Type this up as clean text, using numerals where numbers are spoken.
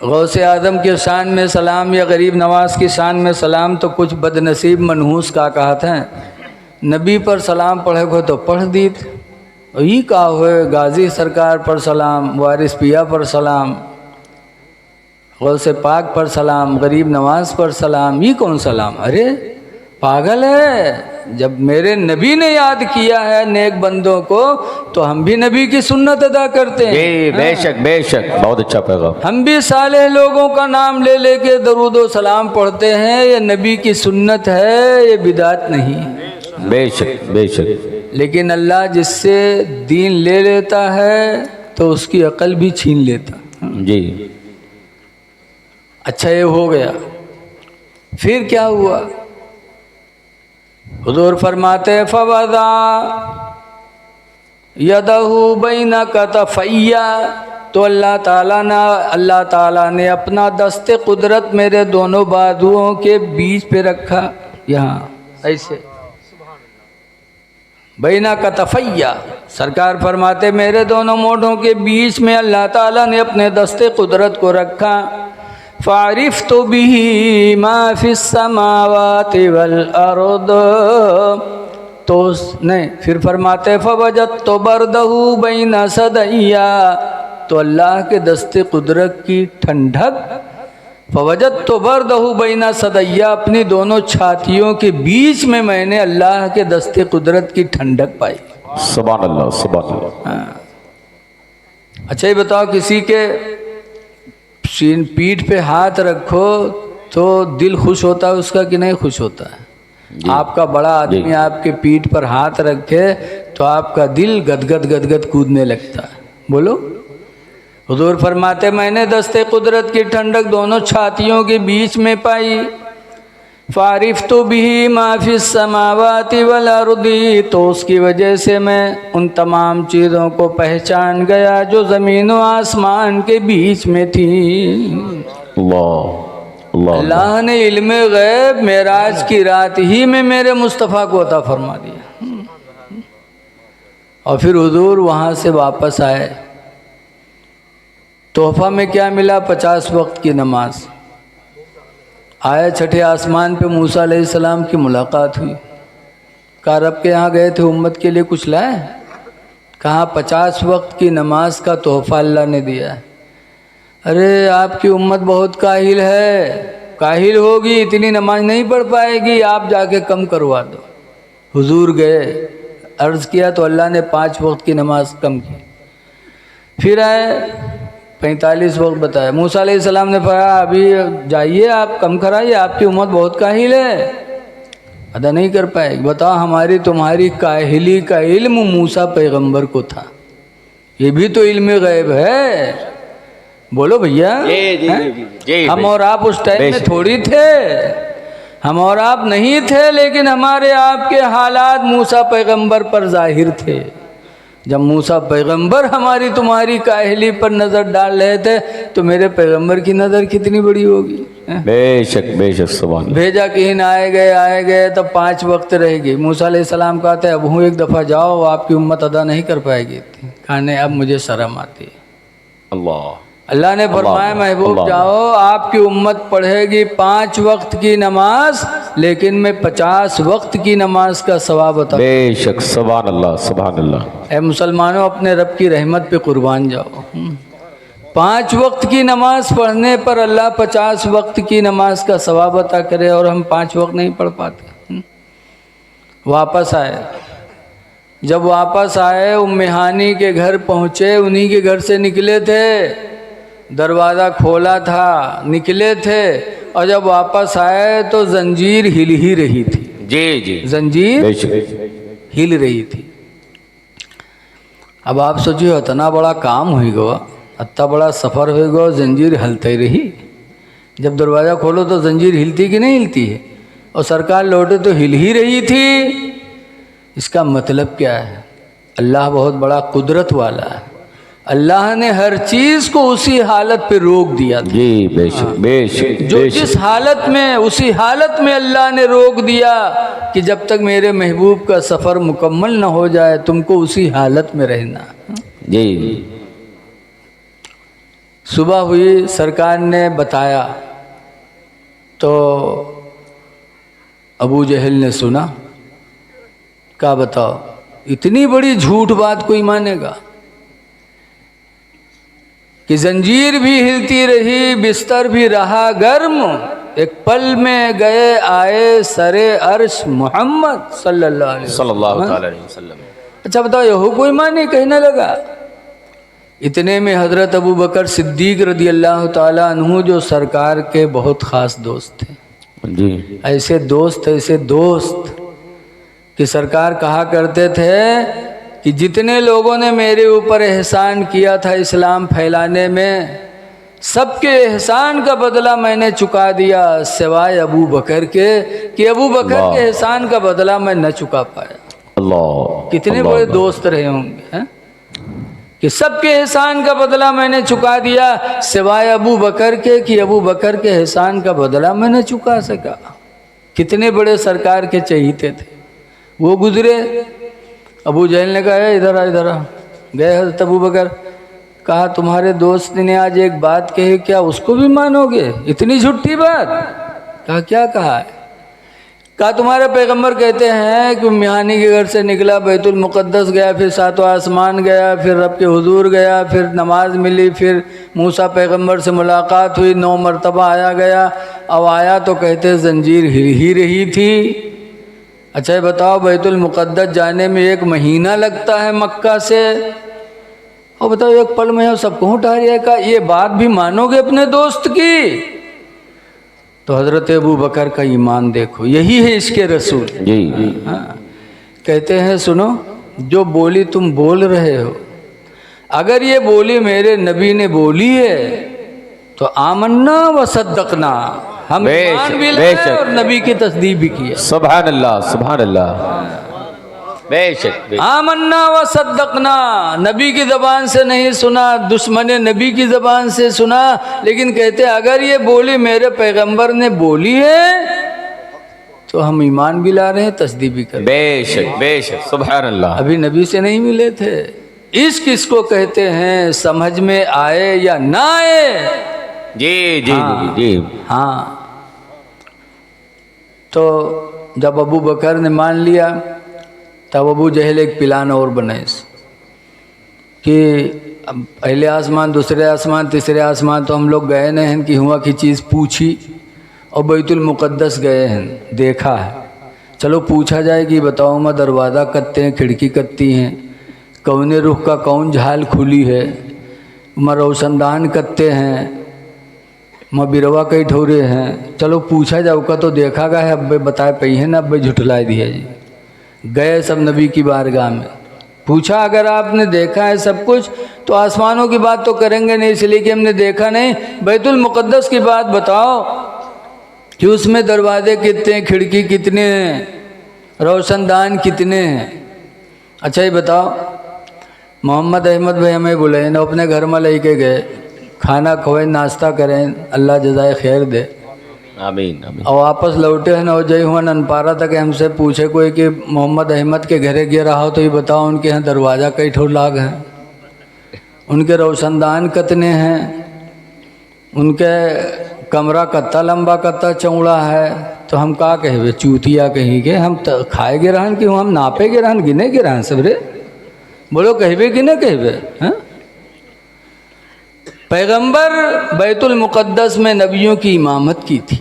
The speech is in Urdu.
غوث اعظم کی شان میں سلام یا غریب نواز کی شان میں سلام تو کچھ بد نصیب منحوس کا کہت ہیں نبی پر سلام پڑھے کو تو پڑھ دیت یہی کہا ہوئے غازی سرکار پر سلام، وارث پیا پر سلام، غوث پاک پر سلام، غریب نواز پر سلام، یہ کون سلام؟ ارے پاگل ہے، جب میرے نبی نے یاد کیا ہے نیک بندوں کو تو ہم بھی نبی کی سنت ادا کرتے ہیں۔ جی بے شک بے شک، بہت اچھا پیغام۔ ہم بھی صالح لوگوں کا نام لے لے کے درود و سلام پڑھتے ہیں، یہ نبی کی سنت ہے، یہ بدعت نہیں۔ بے شک بے شک۔ لیکن اللہ جس سے دین لے لیتا ہے تو اس کی عقل بھی چھین لیتا۔ جی اچھا یہ ہو گیا، پھر کیا ہوا؟ حضور فرماتے فوضع یدہ بین کتفیہ، تو اللہ تعالیٰ نے اپنا دست قدرت میرے دونوں بازوؤں کے بیچ پہ رکھا، یہاں ایسے بین کتفیہ، سرکار فرماتے میرے دونوں مونڈھوں کے بیچ میں اللہ تعالیٰ نے اپنے دست قدرت کو رکھا۔ فعرفت به ما فی السماوات والارض، تو نہیں، پھر فرماتے فوجدت بردہ بین صدیا، تو اللہ کے دست قدرت کی ٹھنڈک، فوجدت بردہ بین صدیا، اپنی دونوں چھاتیوں کے بیچ میں نے اللہ کے دست قدرت کی ٹھنڈک پائی۔ سبحان اللہ سبحان اللہ۔ اچھا یہ بتاؤ، کسی کے پیٹھ پہ ہاتھ رکھو تو دل خوش ہوتا ہے اس کا کہ نہیں خوش ہوتا ہے؟ جی آپ کا بڑا آدمی آپ کے پیٹھ پر ہاتھ رکھے تو آپ کا دل گدگد گدگد کودنے لگتا ہے، بولو۔ حضور فرماتے میں نے دست قدرت کی ٹھنڈک دونوں چھاتیوں کے بیچ میں پائی۔ فعرفت به ما فی السماوات والارض، تو اس کی وجہ سے میں ان تمام چیزوں کو پہچان گیا جو زمین و آسمان کے بیچ میں تھی۔ اللہ نے علم غیب معراج کی رات ہی میں میرے مصطفیٰ کو عطا فرما دیا۔ اور پھر حضور وہاں سے واپس آئے، تحفہ میں کیا ملا؟ 50 وقت کی نماز۔ آئے چھٹے آسمان پہ موسیٰ علیہ السلام کی ملاقات ہوئی، کہا رب کے یہاں گئے تھے امت کے لیے کچھ لائے؟ کہا 50 وقت کی نماز کا تحفہ اللہ نے دیا ہے۔ ارے آپ کی امت بہت کاہل ہے، کاہل ہوگی، اتنی نماز نہیں پڑھ پائے گی، آپ جا کے کم کروا دو۔ حضور گئے، عرض کیا تو اللہ نے 5 وقت کی نماز کم کی۔ پھر آئے 45 وقت بتایا، موسیٰ علیہ السلام نے فرمایا ابھی جائیے آپ کم کرائیے، آپ کی امت بہت کاہل ہے، ادا نہیں کر پائے گی۔ بتاؤ ہماری تمہاری کاہلی کا علم موسیٰ پیغمبر کو تھا، یہ بھی تو علم غیب ہے، بولو بھیا۔ ہم اور آپ اس ٹائم میں تھوڑی تھے، ہم اور آپ نہیں تھے، لیکن ہمارے آپ کے حالات موسیٰ پیغمبر پر ظاہر تھے۔ جب موسیٰ پیغمبر ہماری تمہاری کاہلی پر نظر ڈال رہے تھے تو میرے پیغمبر کی نظر کتنی بڑی ہوگی؟ بے شک بے شک، سبحان اللہ۔ بھیجا کہیں آئے گئے تب 5 وقت رہ گئی۔ موسیٰ علیہ السلام کہتے ہیں اب ہوں ایک دفعہ جاؤ، آپ کی امت ادا نہیں کر پائے گی۔ کہا نہیں، اب مجھے شرم آتی ہے۔ اللہ نے فرمایا محبوب جاؤ، آپ کی امت پڑھے گی 5 وقت کی نماز، لیکن میں 50 وقت کی نماز کا ثواب عطا۔ بے شک، سبحان اللہ سبحان اللہ۔ اے مسلمانوں، اپنے رب کی رحمت پہ قربان جاؤ۔ 5 وقت کی نماز پڑھنے پر اللہ 50 وقت کی نماز کا ثواب عطا کرے، اور ہم 5 وقت نہیں پڑھ پاتے۔ واپس آئے، جب واپس آئے ام ہانی کے گھر پہنچے، انہی کے گھر سے نکلے تھے، دروازہ کھولا تھا، نکلے تھے، اور جب واپس آئے تو زنجیر ہل ہی رہی تھی۔ جی جی، زنجیر ہل رہی تھی۔ اب آپ سوچیے اتنا بڑا کام ہوئی گا، اتنا بڑا سفر ہوئے گا، زنجیر ہلتے ہی رہی۔ جب دروازہ کھولو تو زنجیر ہلتی کہ نہیں ہلتی ہے؟ اور سرکار لوٹے تو ہل ہی رہی تھی۔ اس کا مطلب کیا ہے؟ اللہ بہت بڑا قدرت والا ہے، اللہ نے ہر چیز کو اسی حالت پہ روک دیا تھا۔ جی بے شک بے شک، جو جس حالت میں، اسی حالت میں اللہ نے روک دیا کہ جب تک میرے محبوب کا سفر مکمل نہ ہو جائے تم کو اسی حالت میں رہنا۔ جی صبح ہوئی، سرکار نے بتایا تو ابو جہل نے سنا، کہا بتاؤ اتنی بڑی جھوٹ بات کوئی مانے گا کہ زنجیر بھی ہلتی رہی، بستر بھی رہا گرم، ایک پل میں گئے آئے سرے عرش محمد صلی اللہ علیہ صلی وسلم۔ اللہ تعالی علیہ وسلم۔ اچھا بتاؤ یہ کوئی معنی کہنے لگا۔ اتنے میں حضرت ابو بکر صدیق رضی اللہ تعالیٰ عنہ جو سرکار کے بہت خاص دوست تھے، جی ایسے دوست کہ سرکار کہا کرتے تھے کہ جتنے لوگوں نے میرے اوپر احسان کیا تھا اسلام پھیلانے میں، سب کے احسان کا بدلہ میں نے چکا دیا سوائے ابو بکر کے، کہ ابو بکر کے احسان کا بدلہ میں نہ چکا پایا۔ اللہ، کتنے اللہ بڑے اللہ۔ دوست رہے ہوں گے کہ سب کے احسان کا بدلہ میں نے چکا دیا سوائے ابو بکر کے، کہ ابو بکر کے احسان کا بدلہ میں نے چکا سکا۔ کتنے بڑے سرکار کے چہیتے تھے۔ وہ گزرے، ابو جہل نے کہا اے ادھر آ ادھر آ۔ گئے حضرت ابو بکر، کہا تمہارے دوست نے آج ایک بات کہی، کیا اس کو بھی مانو گے؟ اتنی جھوٹی بات۔ کہا کیا کہا ہے؟ کہا تمہارے پیغمبر کہتے ہیں کہ میانی کے گھر سے نکلا، بیت المقدس گیا، پھر ساتواں آسمان گیا، پھر رب کے حضور گیا، پھر نماز ملی، پھر موسیٰ پیغمبر سے ملاقات ہوئی، 9 مرتبہ آیا گیا، اب آیا تو کہتے زنجیر ہل ہی رہی تھی۔ اچھا یہ بتاؤ بیت المقدس جانے میں 1 مہینہ لگتا ہے مکہ سے، اور بتاؤ ایک پل میں سب کو اٹھا رہا ہے۔ کہا یہ بات بھی مانو گے اپنے دوست کی؟ تو حضرت ابو بکر کا ایمان دیکھو، یہی ہے عشق رسول۔ جی ہاں، کہتے ہیں سنو، جو بولی تم بول رہے ہو، اگر یہ بولی میرے نبی نے بولی ہے تو آمنا و صدقنا، ہم بے ایمان شک، بھی بے لائے شک۔ اور نبی کی تصدیق بھی کی ہے۔ سبحان اللہ، سبحان اللہ، بے شک بے شک۔ آمنا و صدقنا، نبی کی زبان سے نہیں سنا، دشمن نبی کی زبان سے سنا، لیکن کہتے اگر یہ بولی میرے پیغمبر نے بولی ہے تو ہم ایمان بھی لا رہے ہیں، تصدیق بھی کر رہے ہیں۔ بے شک بے شک، سبحان اللہ۔ ابھی نبی سے نہیں ملے تھے۔ عشق کس کو کہتے ہیں، سمجھ میں آئے یا نہ آئے۔ جی جی جی جی۔ ہاں، تو جب ابو بکر نے مان لیا تب ابو جہل ایک پلان اور بنائے کہ اب پہلے آسمان، دوسرے آسمان، تیسرے آسمان تو ہم لوگ گئے نہیں ہیں کہ ہوا کی چیز پوچھی، اور بیت المقدس گئے ہیں دیکھا ہے، چلو پوچھا جائے کہ بتاؤ میں دروازہ کتے ہیں، کھڑکی کتی ہیں، کون رخ کا کون جھال کھلی ہے، میں روشن دان کتے ہیں، میں بیروا کئی ٹھورے ہیں، چلو پوچھا جاؤ کا تو دیکھا گا ہے، اب بتائے پئی ہیں نا، اب جھٹلائے دیا جی۔ گئے سب نبی کی بارگاہ میں، پوچھا اگر آپ نے دیکھا ہے سب کچھ تو آسمانوں کی بات تو کریں گے نہیں، اس لیے کہ ہم نے دیکھا نہیں، بیت المقدس کی بات بتاؤ کہ اس میں دروازے کتنے ہیں، کھڑکی کتنے ہیں، روشن دان کتنے ہیں۔ اچھا یہ بتاؤ، محمد احمد بھائی ہمیں بلائیں نا، اپنے گھر میں لے کے گئے، کھانا کھوائیں، ناشتہ کریں، اللہ جزائے خیر دے، آمین آمین۔ اور واپس لوٹے ہیں نہ جائی ہوا نن پارا تک ہم سے پوچھے کوئی کہ محمد احمد کے گھرے گیا رہا ہو تو یہ بتاؤ ان کے یہاں دروازہ کئی ٹھور لاگ ہیں، ان کے روشن دان کتنے ہیں، ان کے کمرہ کتا لمبا کتا چوڑا ہے، تو ہم کہا کہے چوتیا کہیں گے، ہم کھائے گے رہن کہ ہم ناپے گے رہن، گنے گے رہن سب رے، بولو کہبے کہ نہ کہبے۔ ہاں، پیغمبر بیت المقدس میں نبیوں کی امامت کی تھی۔